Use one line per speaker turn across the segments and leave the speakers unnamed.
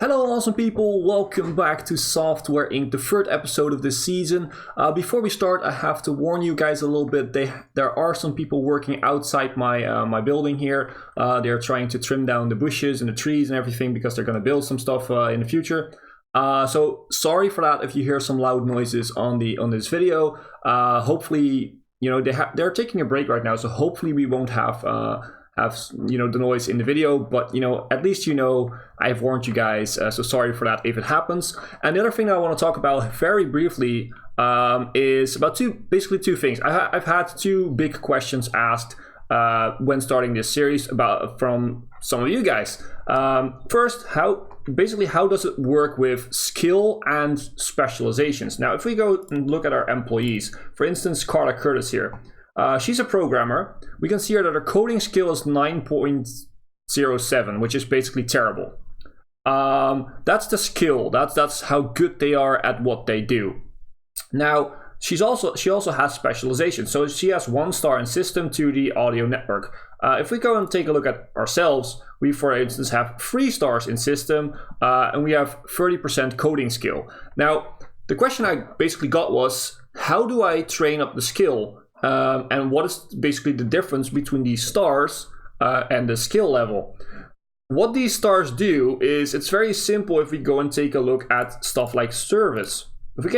Hello awesome people, welcome back to Software Inc., the third episode of this season. Before we start, I have to warn you guys a little bit. There are some people working outside my building here. They're trying to trim down the bushes and the trees and everything because they're going to build some stuff in the future. So sorry for that if you hear some loud noises on this video. Hopefully, they're taking a break right now, so hopefully we won't have the noise in the video, but at least I've warned you guys, so sorry for that if it happens. And the other thing I want to talk about very briefly is about two things. I've had two big questions asked when starting this series from some of you guys. First, how does it work with skill and specializations? Now, if we go and look at our employees, for instance, Carla Curtis here. She's a programmer. We can see here that her coding skill is 9.07, which is basically terrible. That's the skill. That's how good they are at what they do. Now, she also has specializations. So she has 1 star in system, 2D, audio, network. If we go and take a look at ourselves, we, for instance, have 3 stars in system, and we have 30% coding skill. Now, the question I basically got was, how do I train up the skill? And what is basically the difference between these stars and the skill level? What these stars do is, it's very simple if we go and take a look at stuff like service. If we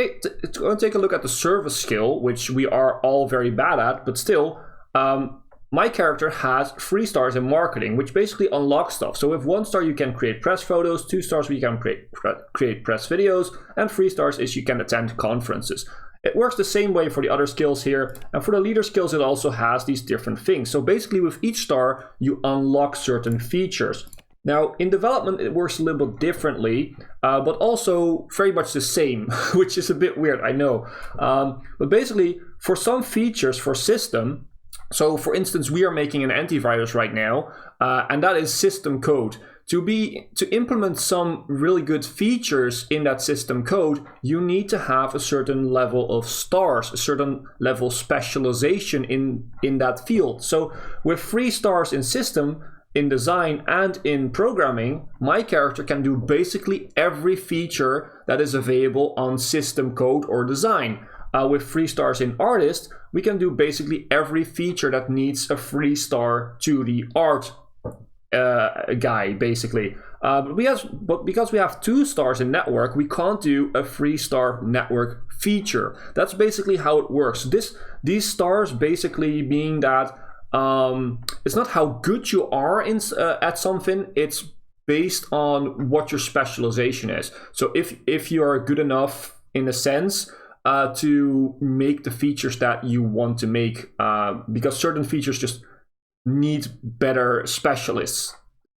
go and take a look at the service skill, which we are all very bad at, but still, my character has 3 stars in marketing, which basically unlocks stuff. So with 1 star, you can create press photos, 2 stars, you can create press videos, and 3 stars is you can attend conferences. It works the same way for the other skills here, and for the leader skills it also has these different things. So basically with each star you unlock certain features. Now in development it works a little bit differently, but also very much the same, which is a bit weird, I know. But basically for some features for system, so for instance we are making an antivirus right now, and that is system code. To implement some really good features in that system code, you need to have a certain level of stars, a certain level of specialization in that field. So with 3 stars in system, in design, and in programming, my character can do basically every feature that is available on system code or design. With 3 stars in artist, we can do basically every feature that needs a 3 star to the art guy, basically. But because we have 2 stars in network, we can't do a 3 star network feature. That's basically how it works. These stars basically being that it's not how good you are at something, it's based on what your specialization is. So if you are good enough in a sense to make the features that you want to make, because certain features just need better specialists,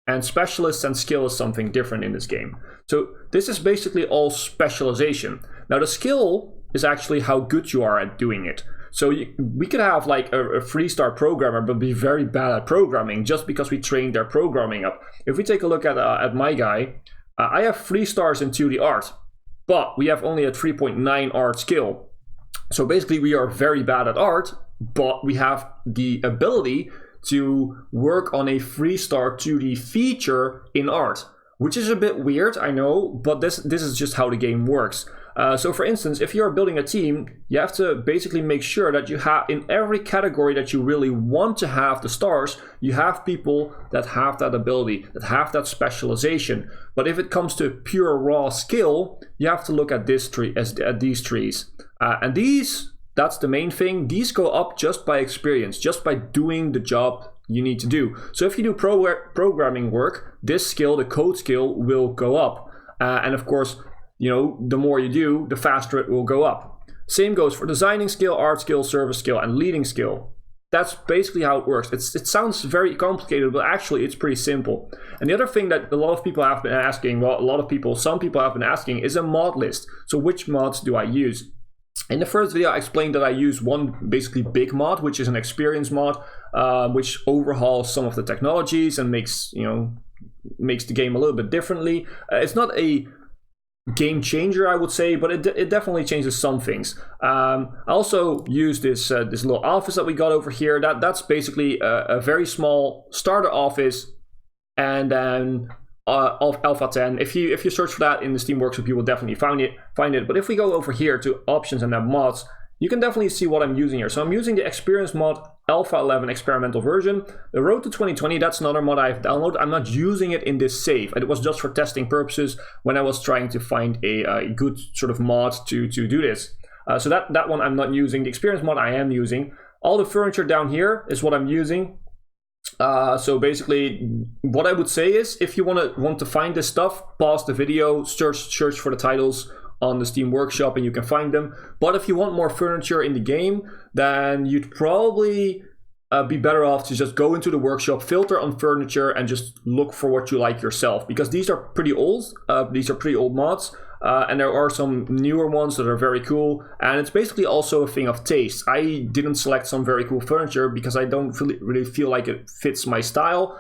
and specialists and skill is something different in this game. So this is basically all specialization. Now the skill is actually how good you are at doing it. So we could have like a 3 star programmer but be very bad at programming just because we trained their programming up. If we take a look at my guy, I have 3 stars in 2D art, but we have only a 3.9 art skill. So basically we are very bad at art, but we have the ability to work on a 3 star 2D feature in art, which is a bit weird, I know, but this is just how the game works. So for instance, if you're building a team, you have to basically make sure that you have, in every category that you really want to have the stars, you have people that have that ability, that have that specialization. But if it comes to pure raw skill, you have to look at this tree, at these trees. And that's the main thing. These go up just by experience, just by doing the job you need to do. So if you do programming work, this skill, the code skill, will go up. And of course, the more you do, the faster it will go up. Same goes for designing skill, art skill, service skill, and leading skill. That's basically how it works. It sounds very complicated, but actually it's pretty simple. And the other thing that a lot of people have been asking, some people have been asking, is a mod list. So which mods do I use? In the first video, I explained that I use one basically big mod, which is an experience mod, which overhauls some of the technologies and makes the game a little bit differently. It's not a game changer, I would say, but it definitely changes some things. I also use this little office that we got over here. That's basically a very small starter office, and then of Alpha 10. If you search for that in the Steam Workshop, you will definitely find it. But if we go over here to options and then mods, you can definitely see what I'm using here. So I'm using the Experience mod Alpha 11 experimental version. The Road to 2020, that's another mod I've downloaded. I'm not using it in this save. It was just for testing purposes when I was trying to find a good sort of mod to do this. So that one I'm not using. The Experience mod I am using. All the furniture down here is what I'm using. So basically, what I would say is, if you want to find this stuff, pause the video, search for the titles on the Steam Workshop, and you can find them. But if you want more furniture in the game, then you'd probably be better off to just go into the workshop, filter on furniture, and just look for what you like yourself. Because these are pretty old. These are pretty old mods. And there are some newer ones that are very cool, and it's basically also a thing of taste. I didn't select some very cool furniture because I don't really feel like it fits my style,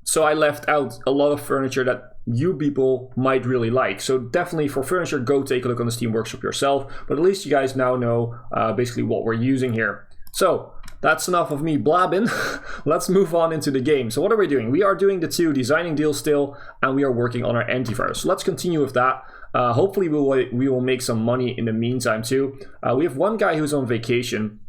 so I left out a lot of furniture that you people might really like. So definitely for furniture, go take a look on the Steam Workshop yourself, but at least you guys now know basically what we're using here. So that's enough of me blabbing. Let's move on into the game. So what are we doing? We are doing the 2 designing deals still, and we are working on our antivirus. So let's continue with that. Hopefully we will make some money in the meantime too. We have one guy who's on vacation.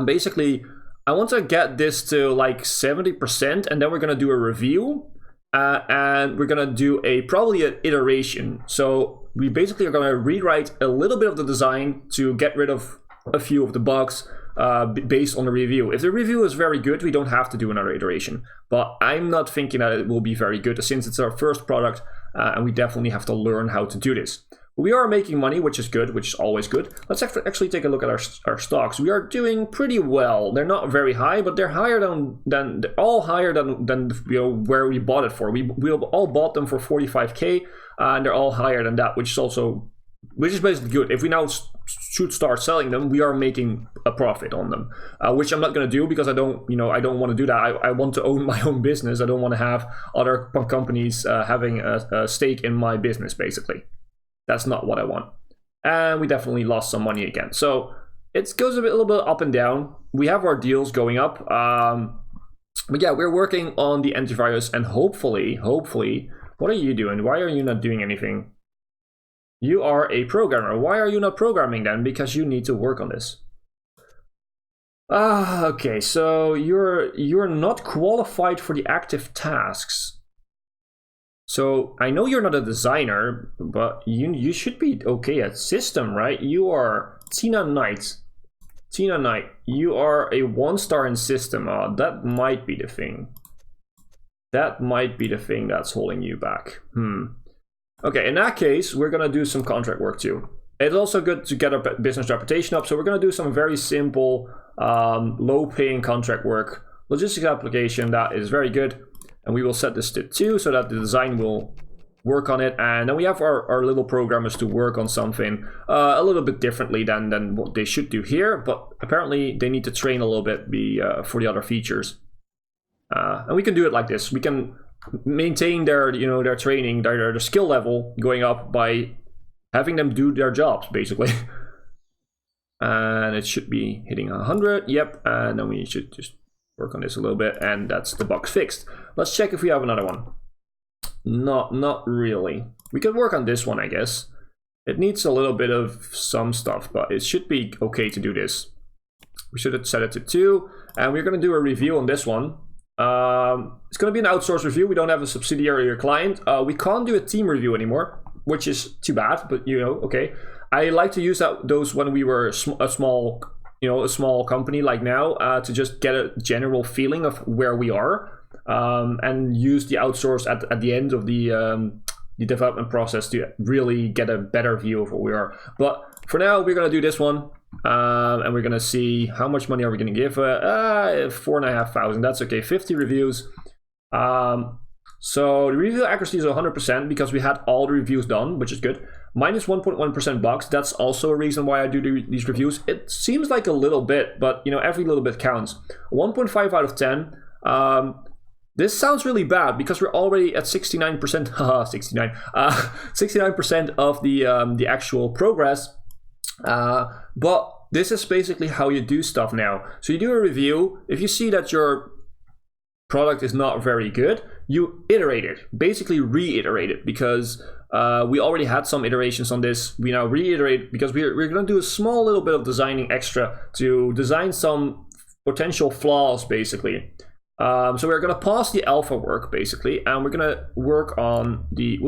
Basically, I want to get this to like 70%, and then we're going to do a review. And we're going to do probably an iteration. So we basically are going to rewrite a little bit of the design to get rid of a few of the bugs. Based on the review. If the review is very good, we don't have to do another iteration. But I'm not thinking that it will be very good since it's our first product, and we definitely have to learn how to do this. We are making money, which is good, which is always good. Let's actually take a look at our stocks. We are doing pretty well. They're not very high, but they're higher than they're all higher than where we bought it for. We all bought them for 45k, and they're all higher than that, which is basically good. If we now should start selling them, we are making a profit on them, which I'm not going to do because I don't want to do that. I want to own my own business. I don't want to have other companies having a stake in my business, basically. That's not what I want. And we definitely lost some money again. So it goes a little bit up and down. We have our deals going up. But yeah, we're working on the antivirus, and hopefully, what are you doing? Why are you not doing anything? You are a programmer. Why are you not programming then? Because you need to work on this. Okay, so you're not qualified for the active tasks. So I know you're not a designer, but you should be okay at system, right? You are Tina Knight. Tina Knight, you are a 1-star in system. That might be the thing. That might be the thing that's holding you back. Okay, in that case, we're going to do some contract work too. It's also good to get our business reputation up, so we're going to do some very simple, low-paying contract work. Logistics application, that is very good. And we will set this to 2 so that the design will work on it. And then we have our little programmers to work on something a little bit differently than what they should do here. But apparently they need to train a little bit for the other features. And we can do it like this. We can maintain their training, their skill level going up by having them do their jobs, basically. And it should be hitting 100. Yep. And then we should just work on this a little bit, and that's the bug fixed. Let's check if we have another one. Not really. We can work on this one, I guess. It needs a little bit of some stuff, but it should be okay to do this. We should have set it to 2, and we're going to do a review on this one. It's going to be an outsourced review. We don't have a subsidiary or client. We can't do a team review anymore, which is too bad, but okay. I like to use those when we were a small company like now, to just get a general feeling of where we are, and use the outsource at the end of the development process to really get a better view of what we are. But for now, we're going to do this one, and we're going to see how much money are we going to give. 4,500. That's okay. 50 reviews. So the review accuracy is 100% because we had all the reviews done, which is good. Minus 1.1% bugs. That's also a reason why I do these reviews. It seems like a little bit, but every little bit counts. 1.5 out of 10. This sounds really bad because we're already at 69%. 69% of the actual progress. But this is basically how you do stuff now. So you do a review. If you see that your product is not very good, you iterate it, basically reiterate it, because we already had some iterations on this. We now reiterate because we're going to do a small little bit of designing extra to design some potential flaws, basically. So we're going to pause the alpha work, basically, and we're going to work on the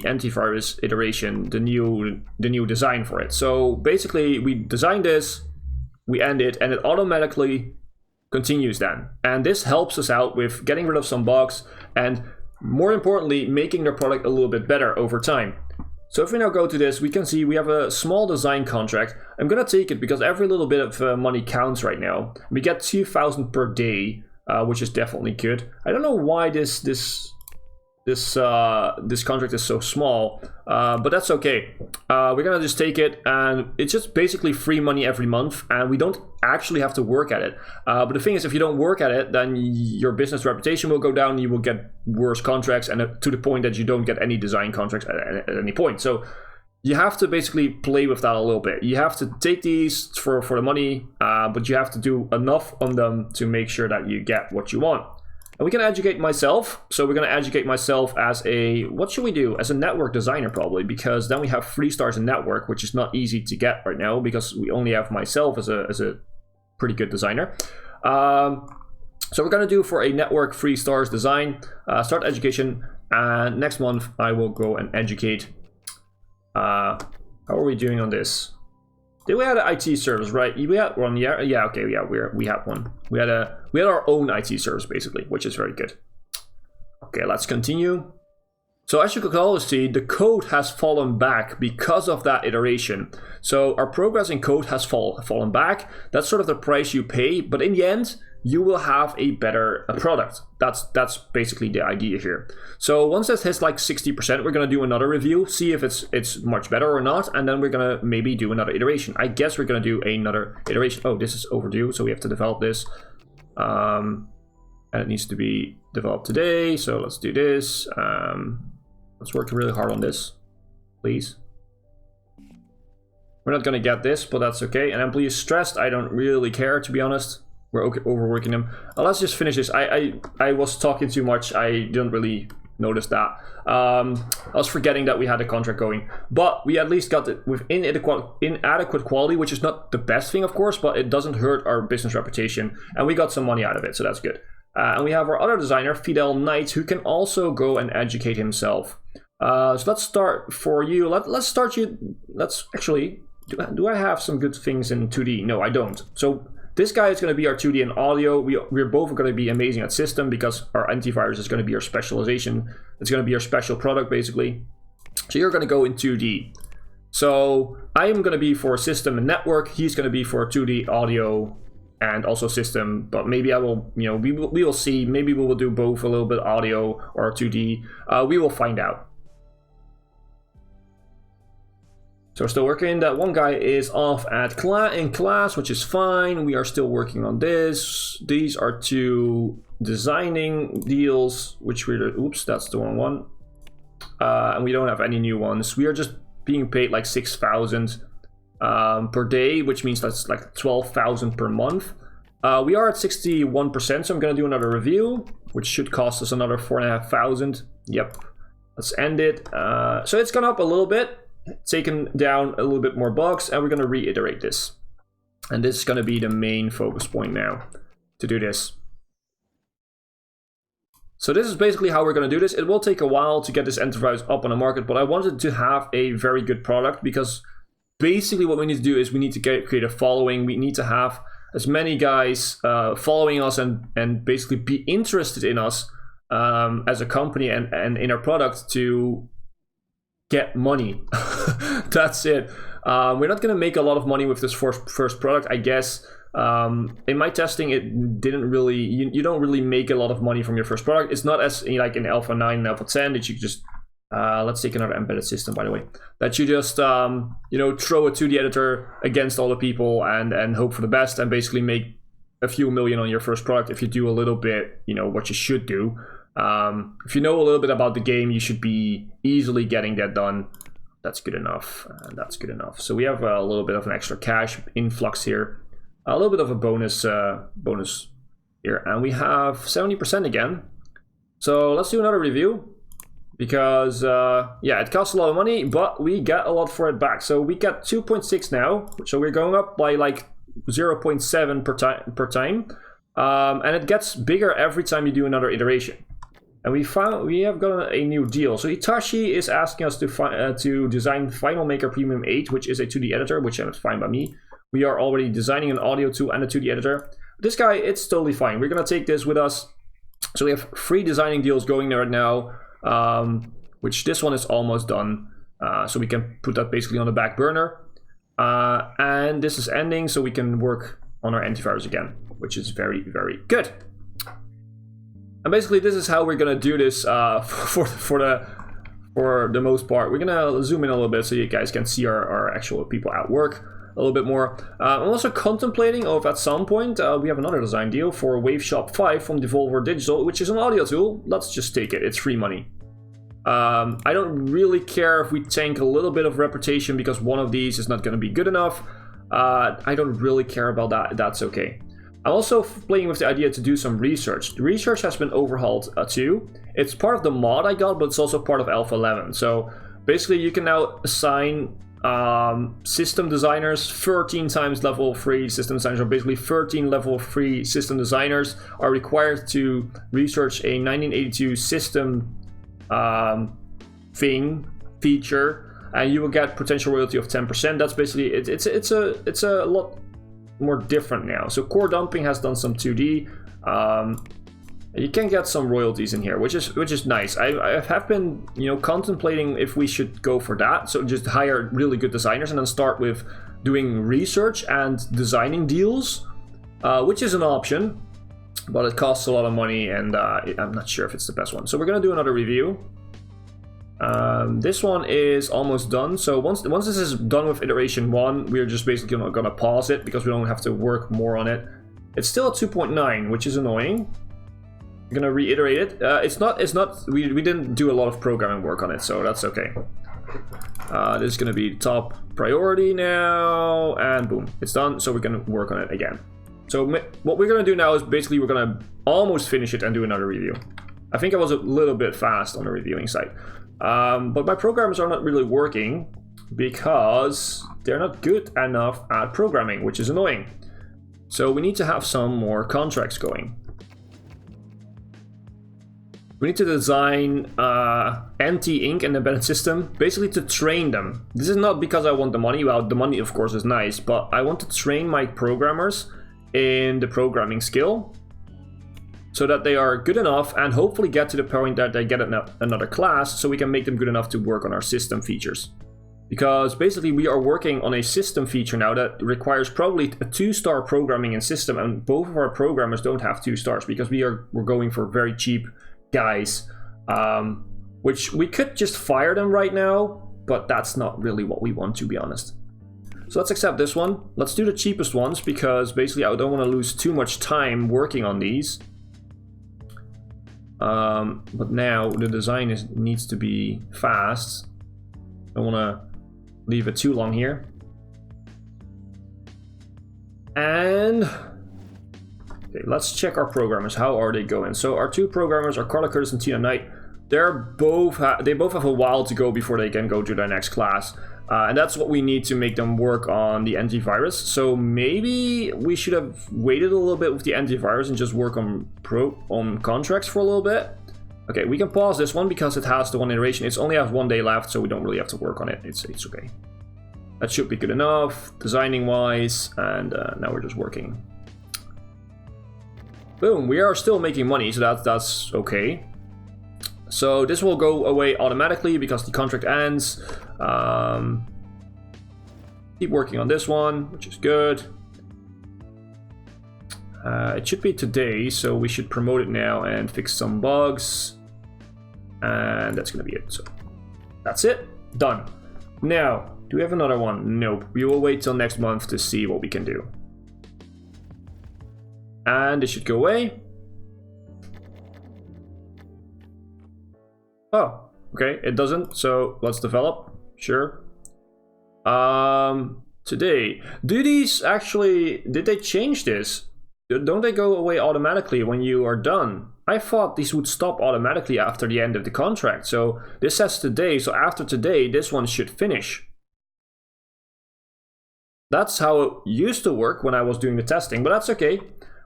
antivirus iteration, the new design for it. So basically, we design this, we end it, and it automatically continues then. And this helps us out with getting rid of some bugs and, more importantly, making the product a little bit better over time. So if we now go to this, we can see we have a small design contract. I'm going to take it because every little bit of money counts right now. We get 2,000 per day, which is definitely good. I don't know why this contract is so small, but that's okay. We're gonna just take it, and it's just basically free money every month, and we don't actually have to work at it. But the thing is, if you don't work at it, then your business reputation will go down, you will get worse contracts, and to the point that you don't get any design contracts at any point. So you have to basically play with that a little bit. You have to take these for the money, but you have to do enough on them to make sure that you get what you want. And we can educate myself. So we're going to educate myself as what should we do? As a network designer, probably, because then we have 3 stars in network, which is not easy to get right now because we only have myself as a pretty good designer. So we're going to do for a network 3 stars design, start education, and next month I will go and educate. How are we doing on this? Did we have an IT service, right? We had one, yeah, okay, yeah, we had one. We had our own IT service, basically, which is very good. Okay, let's continue. So as you can always see, the code has fallen back because of that iteration. So our progress in code has fallen back. That's sort of the price you pay, but in the end, you will have a better product. That's basically the idea here. So once this hits like 60%, we're gonna do another review, see if it's much better or not, and then we're gonna maybe do another iteration. I guess we're gonna do another iteration. Oh, this is overdue, so we have to develop this. And it needs to be developed today, so let's do this. Let's work really hard on this, please. We're not gonna get this, but that's okay. And employee stressed, I don't really care, to be honest. We're overworking them. Let's just finish this. I was talking too much. I didn't really notice that. I was forgetting that we had a contract going. But we at least got it with inadequate quality, which is not the best thing, of course, but it doesn't hurt our business reputation. And we got some money out of it, so that's good. And we have our other designer, Fidel Knight, who can also go and educate himself. So let's start for you. Let's start you. Let's actually, do I have some good things in 2D? No, I don't. So this guy is going to be our 2D and audio. We're both going to be amazing at system because our antivirus is going to be our specialization. It's going to be our special product, basically. So you're going to go in 2D. So I am going to be for system and network. He's going to be for 2D audio and also system. But maybe I will, we will see. Maybe we will do both, a little bit audio or 2D. We will find out. So we're still working. That one guy is off at class, which is fine. We are still working on this. These are 2 designing deals, which oops, that's the wrong one. And we don't have any new ones. We are just being paid like 6,000 per day, which means that's like 12,000 per month. We are at 61%, so I'm going to do another review, which should cost us another 4,500. Yep. Let's end it. So it's gone up a little bit. Taken down a little bit more bugs, and we're going to reiterate this. And this is going to be the main focus point now to do this. So this is basically how we're going to do this. It will take a while to get this enterprise up on the market, but I wanted to have a very good product because basically what we need to do is we need to create a following. We need to have as many guys following us and basically be interested in us as a company and in our product to get money. That's it. We're not going to make a lot of money with this first product, I guess. In my testing, it didn't really, you don't really make a lot of money from your first product. It's not as like in Alpha 9 and Alpha 10 that you just, let's take another embedded system, by the way, that you just, throw a 2D editor against all the people and hope for the best and basically make a few million on your first product if you do a little bit, what you should do. If you know a little bit about the game, you should be easily getting that done. That's good enough. That's good enough. So we have a little bit of an extra cash influx here. A little bit of a bonus here, and we have 70% again. So let's do another review, because yeah, it costs a lot of money, but we get a lot for it back. So we get 2.6 now, so we're going up by like 0.7 per time, and it gets bigger every time you do another iteration. And we have got a new deal. So Hitachi is asking us to design FileMaker Premium 8, which is a 2D editor, which is fine by me. We are already designing an audio tool and a 2D editor. This guy, it's totally fine. We're gonna take this with us. So we have 3 designing deals going there right now, which this one is almost done. So we can put that basically on the back burner. And this is ending, so we can work on our antivirus again, which is very, very good. And basically, this is how we're gonna do this for the most part. We're gonna zoom in a little bit so you guys can see our actual people at work a little bit more. I'm also contemplating if at some point we have another design deal for WaveShop 5 from Devolver Digital, which is an audio tool. Let's just take it. It's free money. I don't really care if we tank a little bit of reputation because one of these is not going to be good enough. I don't really care about that. That's okay. I'm also playing with the idea to do some research. The research has been overhauled too. It's part of the mod I got, but it's also part of Alpha 11. So basically you can now assign system designers 13 times level 3 system designers, or basically 13 level 3 system designers are required to research a 1982 system feature, and you will get potential royalty of 10%. That's basically it's a lot more different now. So core dumping has done some 2D. You can get some royalties in here, which is nice. I have been contemplating if we should go for that. So just hire really good designers and then start with doing research and designing deals, which is an option, but it costs a lot of money, and I'm not sure if it's the best one. So we're gonna do another review. This one is almost done. So once this is done with iteration 1, we're just basically gonna pause it because we don't have to work more on it. It's still at 2.9, which is annoying. I'm gonna reiterate it. It's not. We didn't do a lot of programming work on it, so that's okay. This is gonna be top priority now, and boom, it's done. So we're gonna work on it again. So what we're gonna do now is basically we're gonna almost finish it and do another review. I think I was a little bit fast on the reviewing side. But my programs are not really working because they're not good enough at programming, which is annoying. So we need to have some more contracts going. We need to design anti-ink and embedded system, basically to train them. This is not because I want the money. Well, the money of course is nice, but I want to train my programmers in the programming skill, so that they are good enough and hopefully get to the point that they get another class so we can make them good enough to work on our system features. Because basically we are working on a system feature now that requires probably a 2-star programming and system, and both of our programmers don't have 2 stars because we're going for very cheap guys, which we could just fire them right now, but that's not really what we want, to be honest. So let's accept this one. Let's do the cheapest ones because basically I don't want to lose too much time working on these. But now the design needs to be fast. I don't want to leave it too long here. And okay, let's check our programmers. How are they going? So our 2 programmers are Carla Curtis and Tina Knight. They both have a while to go before they can go to their next class. And that's what we need to make them work on the antivirus. So maybe we should have waited a little bit with the antivirus and just work on contracts for a little bit. Okay, we can pause this one because it has the 1 iteration. It's only has 1 day left, so we don't really have to work on it. It's okay. That should be good enough, designing wise, and now we're just working. Boom, we are still making money, so that's okay. So this will go away automatically because the contract ends. Keep working on this one, which is good. It should be today, so we should promote it now and fix some bugs. And that's gonna be it. So that's it, done. Now, do we have another one? Nope. We will wait till next month to see what we can do. And this should go away. Oh, okay, it doesn't, so let's develop, sure. Today, did they change this? don't they go away automatically when you are done? I thought these would stop automatically after the end of the contract. So this says today, so after today, this one should finish. That's how it used to work when I was doing the testing, but that's okay.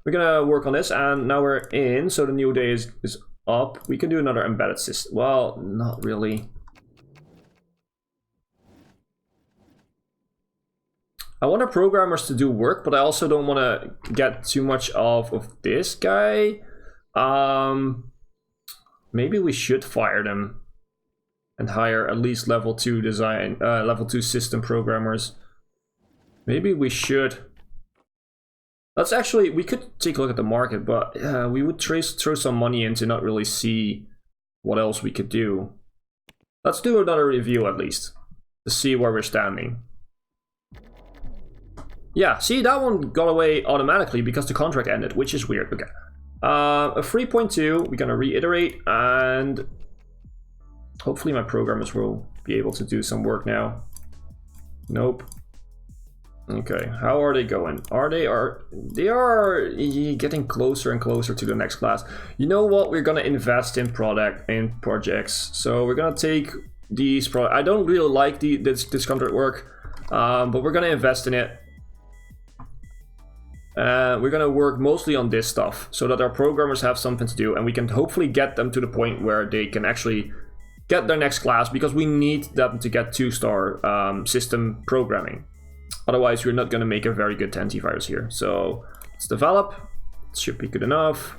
We're gonna work on this, and now we're in, so the new day is up. We can do another embedded system. Well, not really. I want our programmers to do work, but I also don't want to get too much of this guy. Maybe we should fire them and hire at least level 2 design, level 2 system programmers. Maybe we should. Let's actually, we could take a look at the market, but we would throw some money in to not really see what else we could do. Let's do another review at least to see where we're standing. Yeah, see, that one got away automatically because the contract ended, which is weird. Okay. A 3.2, we're gonna reiterate, and hopefully my programmers will be able to do some work now. Nope. Okay, how are they going? They are getting closer and closer to the next class. You know what? We're gonna invest in projects. So we're gonna take these products. I don't really like this contract work, but we're gonna invest in it. We're gonna work mostly on this stuff so that our programmers have something to do, and we can hopefully get them to the point where they can actually get their next class, because we need them to get 2-star system programming. Otherwise, we're not gonna make a very good antivirus here. So let's develop. It should be good enough.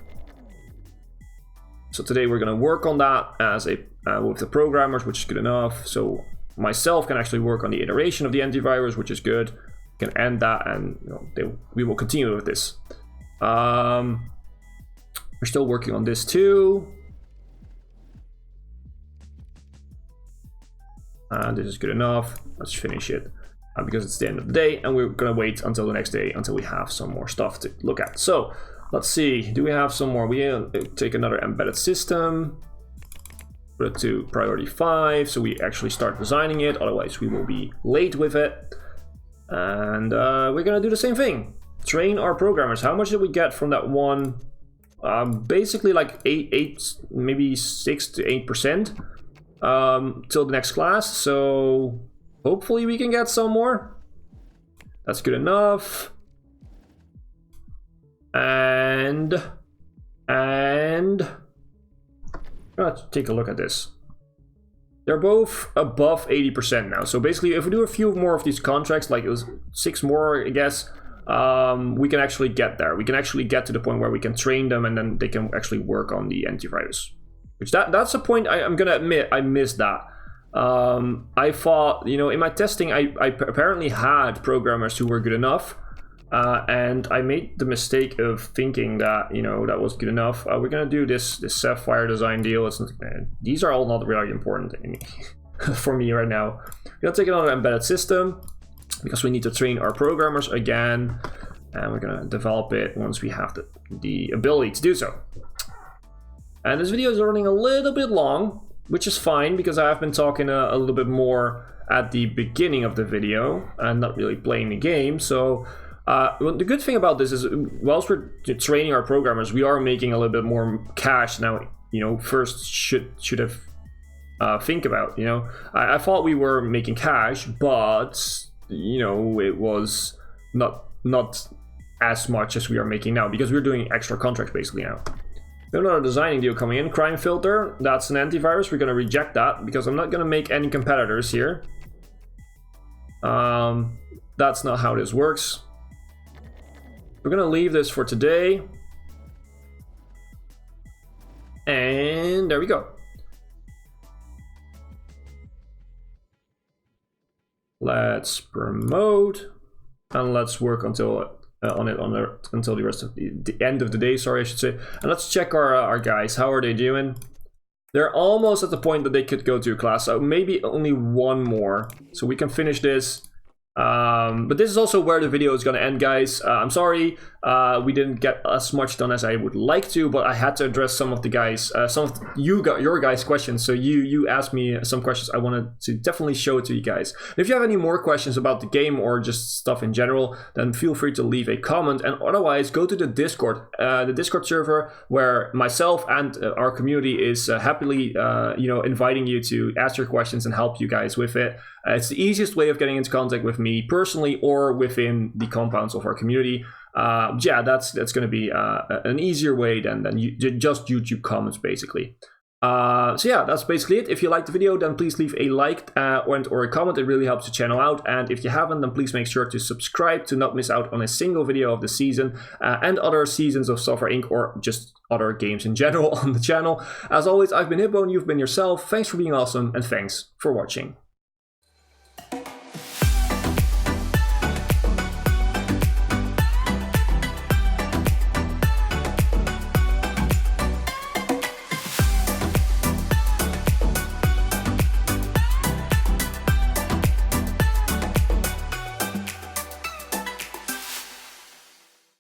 So today we're gonna work on that as a with the programmers, which is good enough. So myself can actually work on the iteration of the antivirus, which is good. Can end that, and we will continue with this. We're still working on this too, and this is good enough. Let's finish it because it's the end of the day, and we're gonna wait until the next day until we have some more stuff to look at. So let's see, do we have some more? We take another embedded system, put it to priority 5, so we actually start designing it. Otherwise, we will be late with it. And we're gonna do the same thing. Train our programmers. How much did we get from that one? Basically like 8, maybe 6 to 8% till the next class. So hopefully we can get some more. That's good enough. And let's take a look at this. They're both above 80% now. So basically, if we do a few more of these contracts, like it was 6 more, I guess, we can actually get there. We can actually get to the point where we can train them, and then they can actually work on the antivirus. Which that's a point I'm gonna admit I missed that. I thought, in my testing, I apparently had programmers who were good enough. And I made the mistake of thinking that, that was good enough. We're gonna do this Sapphire design deal. These are all not really important for me right now. We're gonna take another embedded system because we need to train our programmers again, and we're gonna develop it once we have the ability to do so. And this video is running a little bit long, which is fine because I have been talking a little bit more at the beginning of the video and not really playing the game. So the good thing about this is, whilst we're training our programmers, we are making a little bit more cash now. First should have think about. I thought we were making cash, but it was not as much as we are making now because we're doing extra contracts basically now. We have another designing deal coming in. Crime filter. That's an antivirus. We're gonna reject that because I'm not gonna make any competitors here. That's not how this works. We're gonna leave this for today. And there we go. Let's promote, and let's work until until the rest of the end of the day. Sorry, I should say. And let's check our guys. How are they doing? They're almost at the point that they could go to a class. So maybe only one more, so we can finish this. But this is also where the video is going to end, guys. I'm sorry we didn't get as much done as I would like to, but I had to address some of the guys, your guys' questions. So you asked me some questions. I wanted to definitely show it to you guys. If you have any more questions about the game or just stuff in general, then feel free to leave a comment. And otherwise, go to the Discord server, where myself and our community is happily, inviting you to ask your questions and help you guys with it. It's the easiest way of getting into contact with me personally or within the compounds of our community. That's going to be an easier way than just YouTube comments, basically. That's basically it. If you liked the video, then please leave a like or a comment. It really helps the channel out. And if you haven't, then please make sure to subscribe to not miss out on a single video of the season and other seasons of Software Inc. or just other games in general on the channel. As always, I've been Hipbone, you've been yourself. Thanks for being awesome, and thanks for watching.